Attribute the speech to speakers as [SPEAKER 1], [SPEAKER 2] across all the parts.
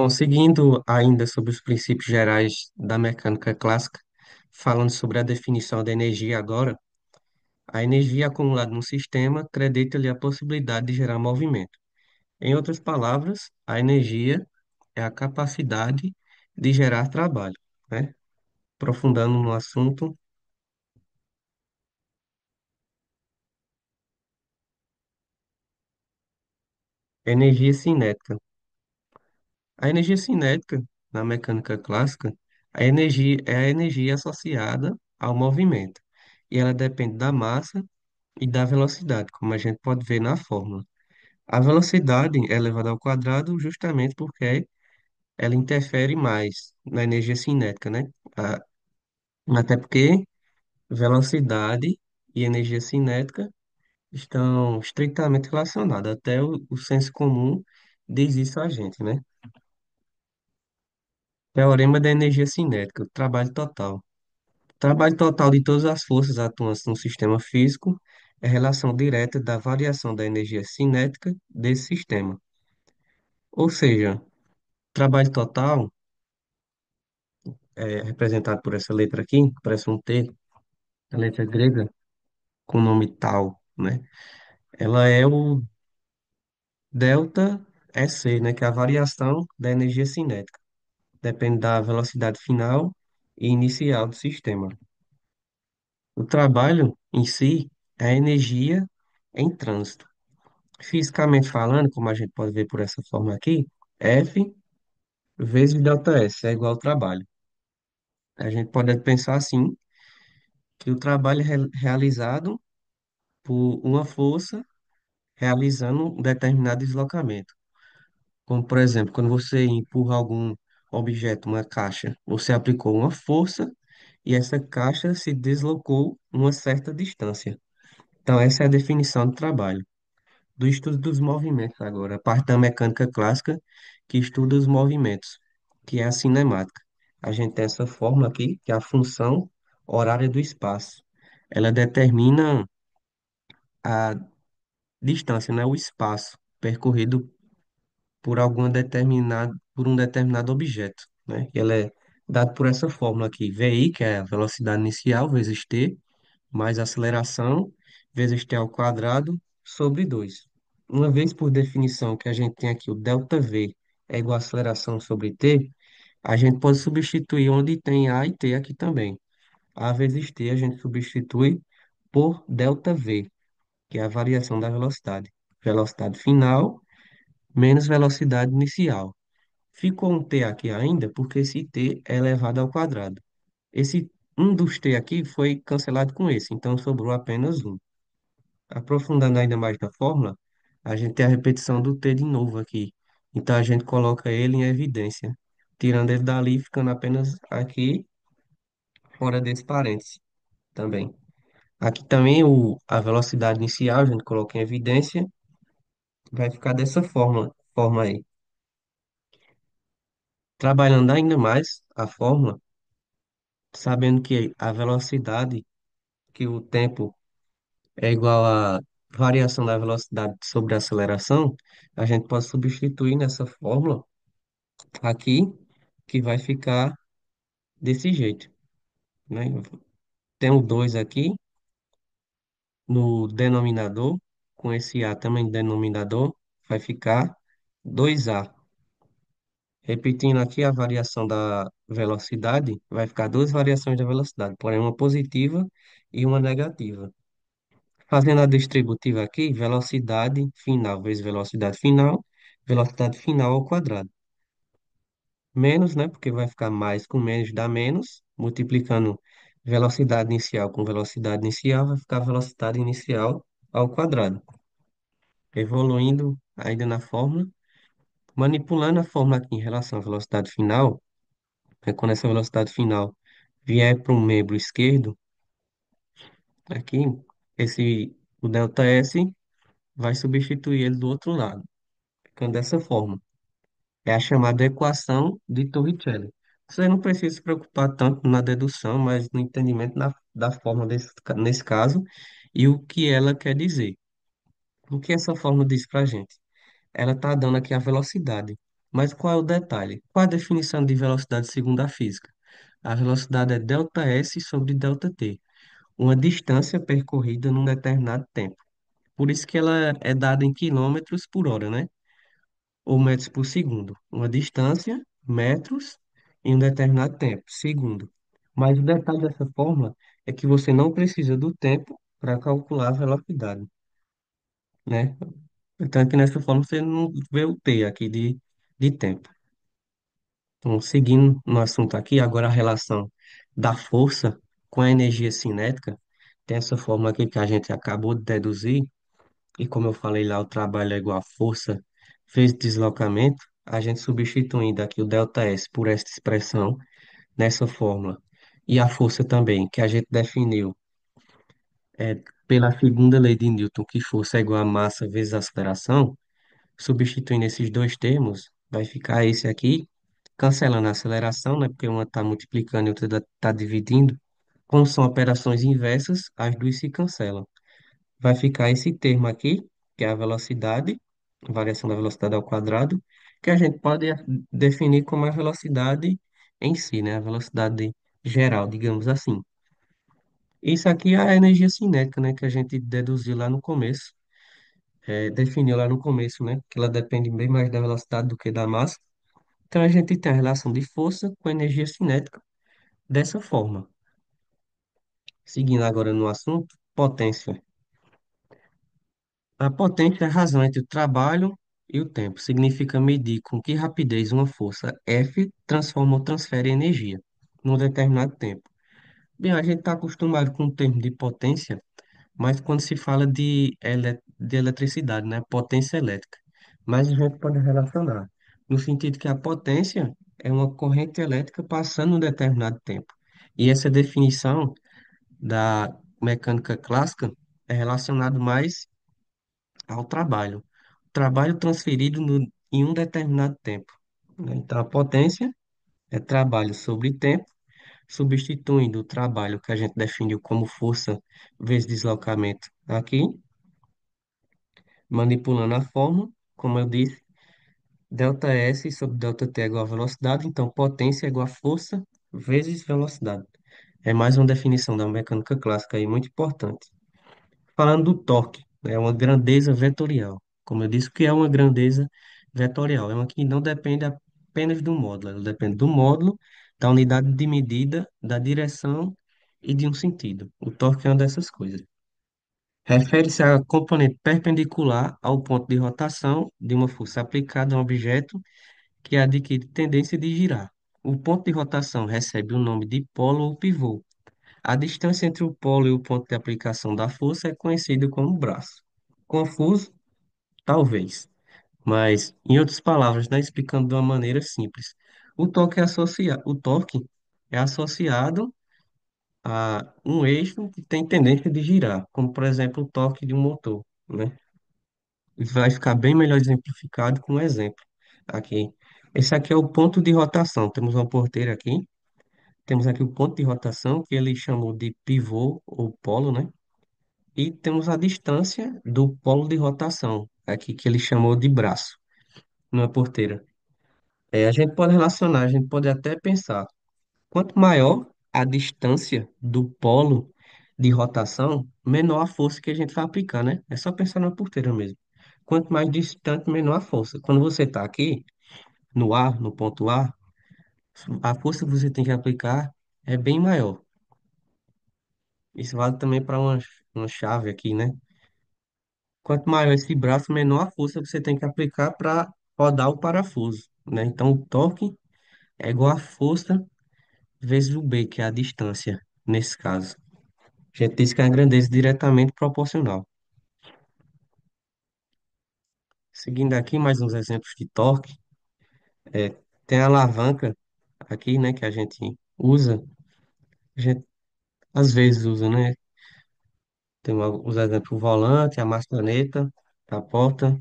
[SPEAKER 1] Bom, seguindo ainda sobre os princípios gerais da mecânica clássica, falando sobre a definição da energia agora, a energia acumulada no sistema acredita-lhe a possibilidade de gerar movimento. Em outras palavras, a energia é a capacidade de gerar trabalho, né? Aprofundando no assunto, energia cinética. A energia cinética, na mecânica clássica, a energia é a energia associada ao movimento, e ela depende da massa e da velocidade, como a gente pode ver na fórmula. A velocidade é elevada ao quadrado justamente porque ela interfere mais na energia cinética, né? A- Até porque velocidade e energia cinética estão estritamente relacionadas. Até o senso comum diz isso a gente, né? Teorema da energia cinética, o trabalho total. O trabalho total de todas as forças atuantes no sistema físico é relação direta da variação da energia cinética desse sistema. Ou seja, trabalho total é representado por essa letra aqui, que parece um T, a letra grega, com o nome tal, né? Ela é o delta EC, né? Que é a variação da energia cinética. Depende da velocidade final e inicial do sistema. O trabalho em si é a energia em trânsito. Fisicamente falando, como a gente pode ver por essa forma aqui, F vezes delta S é igual ao trabalho. A gente pode pensar assim, que o trabalho é realizado por uma força realizando um determinado deslocamento. Como, por exemplo, quando você empurra algum objeto, uma caixa, você aplicou uma força e essa caixa se deslocou uma certa distância. Então, essa é a definição do trabalho. Do estudo dos movimentos agora, a parte da mecânica clássica que estuda os movimentos, que é a cinemática. A gente tem essa fórmula aqui, que é a função horária do espaço. Ela determina a distância, né, o espaço percorrido por um determinado objeto, né? E ela é dada por essa fórmula aqui, VI, que é a velocidade inicial, vezes t, mais aceleração, vezes t ao quadrado, sobre 2. Uma vez por definição que a gente tem aqui o ΔV é igual a aceleração sobre t, a gente pode substituir onde tem a e t aqui também. A vezes t a gente substitui por ΔV, que é a variação da velocidade. Velocidade final menos velocidade inicial. Ficou um t aqui ainda, porque esse t é elevado ao quadrado. Esse um dos t aqui foi cancelado com esse, então sobrou apenas um. Aprofundando ainda mais na fórmula, a gente tem a repetição do t de novo aqui. Então a gente coloca ele em evidência, tirando ele dali, ficando apenas aqui, fora desse parênteses também. Aqui também a velocidade inicial, a gente coloca em evidência, vai ficar dessa forma aí. Trabalhando ainda mais a fórmula, sabendo que a velocidade, que o tempo é igual à variação da velocidade sobre a aceleração, a gente pode substituir nessa fórmula aqui, que vai ficar desse jeito, né? Tem o 2 aqui no denominador, com esse A também no denominador, vai ficar 2A. Repetindo aqui a variação da velocidade, vai ficar duas variações da velocidade, porém uma positiva e uma negativa. Fazendo a distributiva aqui, velocidade final ao quadrado. Menos, né? Porque vai ficar mais com menos dá menos, multiplicando velocidade inicial com velocidade inicial, vai ficar velocidade inicial ao quadrado. Evoluindo ainda na fórmula, manipulando a fórmula aqui em relação à velocidade final, quando essa velocidade final vier para um membro esquerdo, aqui, o ΔS vai substituir ele do outro lado, ficando dessa forma. É a chamada equação de Torricelli. Você não precisa se preocupar tanto na dedução, mas no entendimento da forma nesse caso e o que ela quer dizer. O que essa forma diz para a gente? Ela está dando aqui a velocidade. Mas qual é o detalhe? Qual a definição de velocidade segundo a física? A velocidade é delta S sobre delta T, uma distância percorrida num determinado tempo. Por isso que ela é dada em quilômetros por hora, né? Ou metros por segundo. Uma distância, metros, em um determinado tempo, segundo. Mas o detalhe dessa fórmula é que você não precisa do tempo para calcular a velocidade, né? Então, aqui nessa fórmula você não vê o T aqui de tempo. Então, seguindo no assunto aqui, agora a relação da força com a energia cinética, tem essa fórmula aqui que a gente acabou de deduzir, e como eu falei lá, o trabalho é igual a força vezes deslocamento, a gente substituindo aqui o ΔS por esta expressão nessa fórmula, e a força também, que a gente definiu pela segunda lei de Newton, que força é igual a massa vezes aceleração, substituindo esses dois termos, vai ficar esse aqui, cancelando a aceleração, né? Porque uma está multiplicando e outra está dividindo. Como são operações inversas, as duas se cancelam. Vai ficar esse termo aqui, que é a velocidade, variação da velocidade ao quadrado, que a gente pode definir como a velocidade em si, né? A velocidade geral, digamos assim. Isso aqui é a energia cinética, né? Que a gente deduziu lá no começo, definiu lá no começo, né? Que ela depende bem mais da velocidade do que da massa. Então a gente tem a relação de força com energia cinética dessa forma. Seguindo agora no assunto, potência. A potência é a razão entre o trabalho e o tempo. Significa medir com que rapidez uma força F transforma ou transfere energia num determinado tempo. Bem, a gente está acostumado com o termo de potência, mas quando se fala de eletricidade, né? Potência elétrica. Mas a gente pode relacionar, no sentido que a potência é uma corrente elétrica passando um determinado tempo. E essa definição da mecânica clássica é relacionado mais ao trabalho. Trabalho transferido em um determinado tempo, né? Então, a potência é trabalho sobre tempo, substituindo o trabalho que a gente definiu como força vezes deslocamento aqui, manipulando a fórmula, como eu disse, delta S sobre delta T é igual a velocidade, então potência é igual a força vezes velocidade. É mais uma definição da mecânica clássica aí, muito importante. Falando do torque, é uma grandeza vetorial. Como eu disse, o que é uma grandeza vetorial? É uma que não depende apenas do módulo, ela depende do módulo, da unidade de medida, da direção e de um sentido. O torque é uma dessas coisas. Refere-se a componente perpendicular ao ponto de rotação de uma força aplicada a um objeto que adquire tendência de girar. O ponto de rotação recebe o nome de polo ou pivô. A distância entre o polo e o ponto de aplicação da força é conhecida como braço. Confuso? Talvez. Mas, em outras palavras, né, explicando de uma maneira simples, o torque é associado a um eixo que tem tendência de girar, como, por exemplo, o torque de um motor, né? E vai ficar bem melhor exemplificado com um exemplo aqui. Esse aqui é o ponto de rotação. Temos uma porteira aqui. Temos aqui o ponto de rotação, que ele chamou de pivô ou polo, né? E temos a distância do polo de rotação, aqui que ele chamou de braço, numa porteira. A gente pode relacionar, a gente pode até pensar, quanto maior a distância do polo de rotação, menor a força que a gente vai aplicar, né? É só pensar na porteira mesmo. Quanto mais distante, menor a força. Quando você está aqui, no ar, no ponto A, a força que você tem que aplicar é bem maior. Isso vale também para uma chave aqui, né? Quanto maior esse braço, menor a força que você tem que aplicar para rodar o parafuso, né? Então, o torque é igual a força vezes o B, que é a distância, nesse caso. A gente diz que é a grandeza diretamente proporcional. Seguindo aqui, mais uns exemplos de torque. É, tem a alavanca aqui, né, que a gente usa. A gente às vezes usa, né? Tem os exemplos, o volante, a maçaneta, a porta.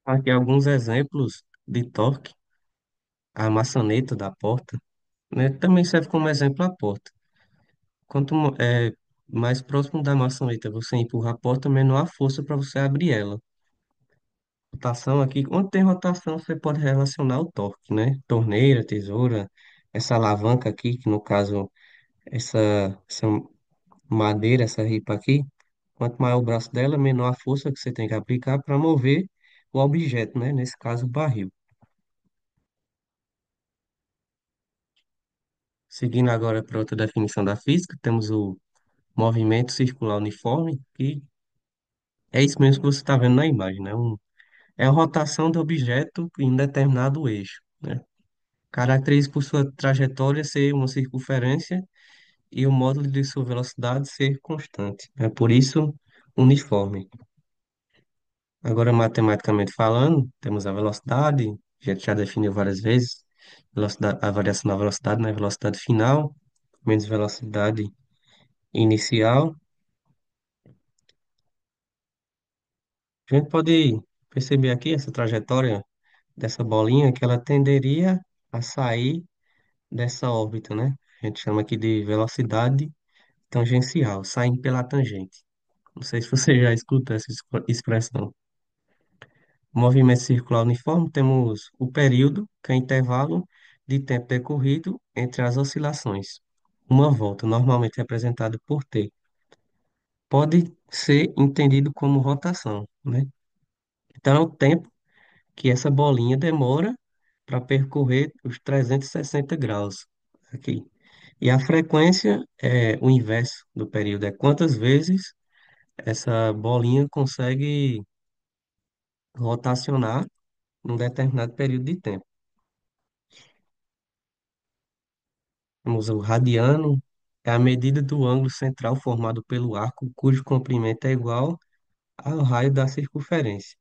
[SPEAKER 1] Aqui alguns exemplos de torque. A maçaneta da porta, né? Também serve como exemplo a porta. mais próximo da maçaneta você empurra a porta, menor a força para você abrir ela. Rotação aqui, onde tem rotação, você pode relacionar o torque, né? Torneira, tesoura, essa alavanca aqui, que no caso, essa, essa madeira, essa ripa aqui, quanto maior o braço dela, menor a força que você tem que aplicar para mover o objeto, né? Nesse caso, o barril. Seguindo agora para outra definição da física, temos o movimento circular uniforme, que é isso mesmo que você está vendo na imagem, né? É a rotação do objeto em determinado eixo, né? Caracteriza por sua trajetória ser uma circunferência e o módulo de sua velocidade ser constante. É por isso uniforme. Agora, matematicamente falando, temos a velocidade, a gente já definiu várias vezes, a variação da velocidade, né? Velocidade final, menos velocidade inicial. A gente pode perceber aqui essa trajetória dessa bolinha que ela tenderia a sair dessa órbita, né? A gente chama aqui de velocidade tangencial, saindo pela tangente. Não sei se você já escuta essa expressão. Movimento circular uniforme, temos o período, que é intervalo de tempo decorrido entre as oscilações. Uma volta, normalmente representada por T, pode ser entendido como rotação, né? Então, é o tempo que essa bolinha demora para percorrer os 360 graus aqui. E a frequência é o inverso do período, é quantas vezes essa bolinha consegue rotacionar num determinado período de tempo. Temos o radiano, é a medida do ângulo central formado pelo arco, cujo comprimento é igual ao raio da circunferência.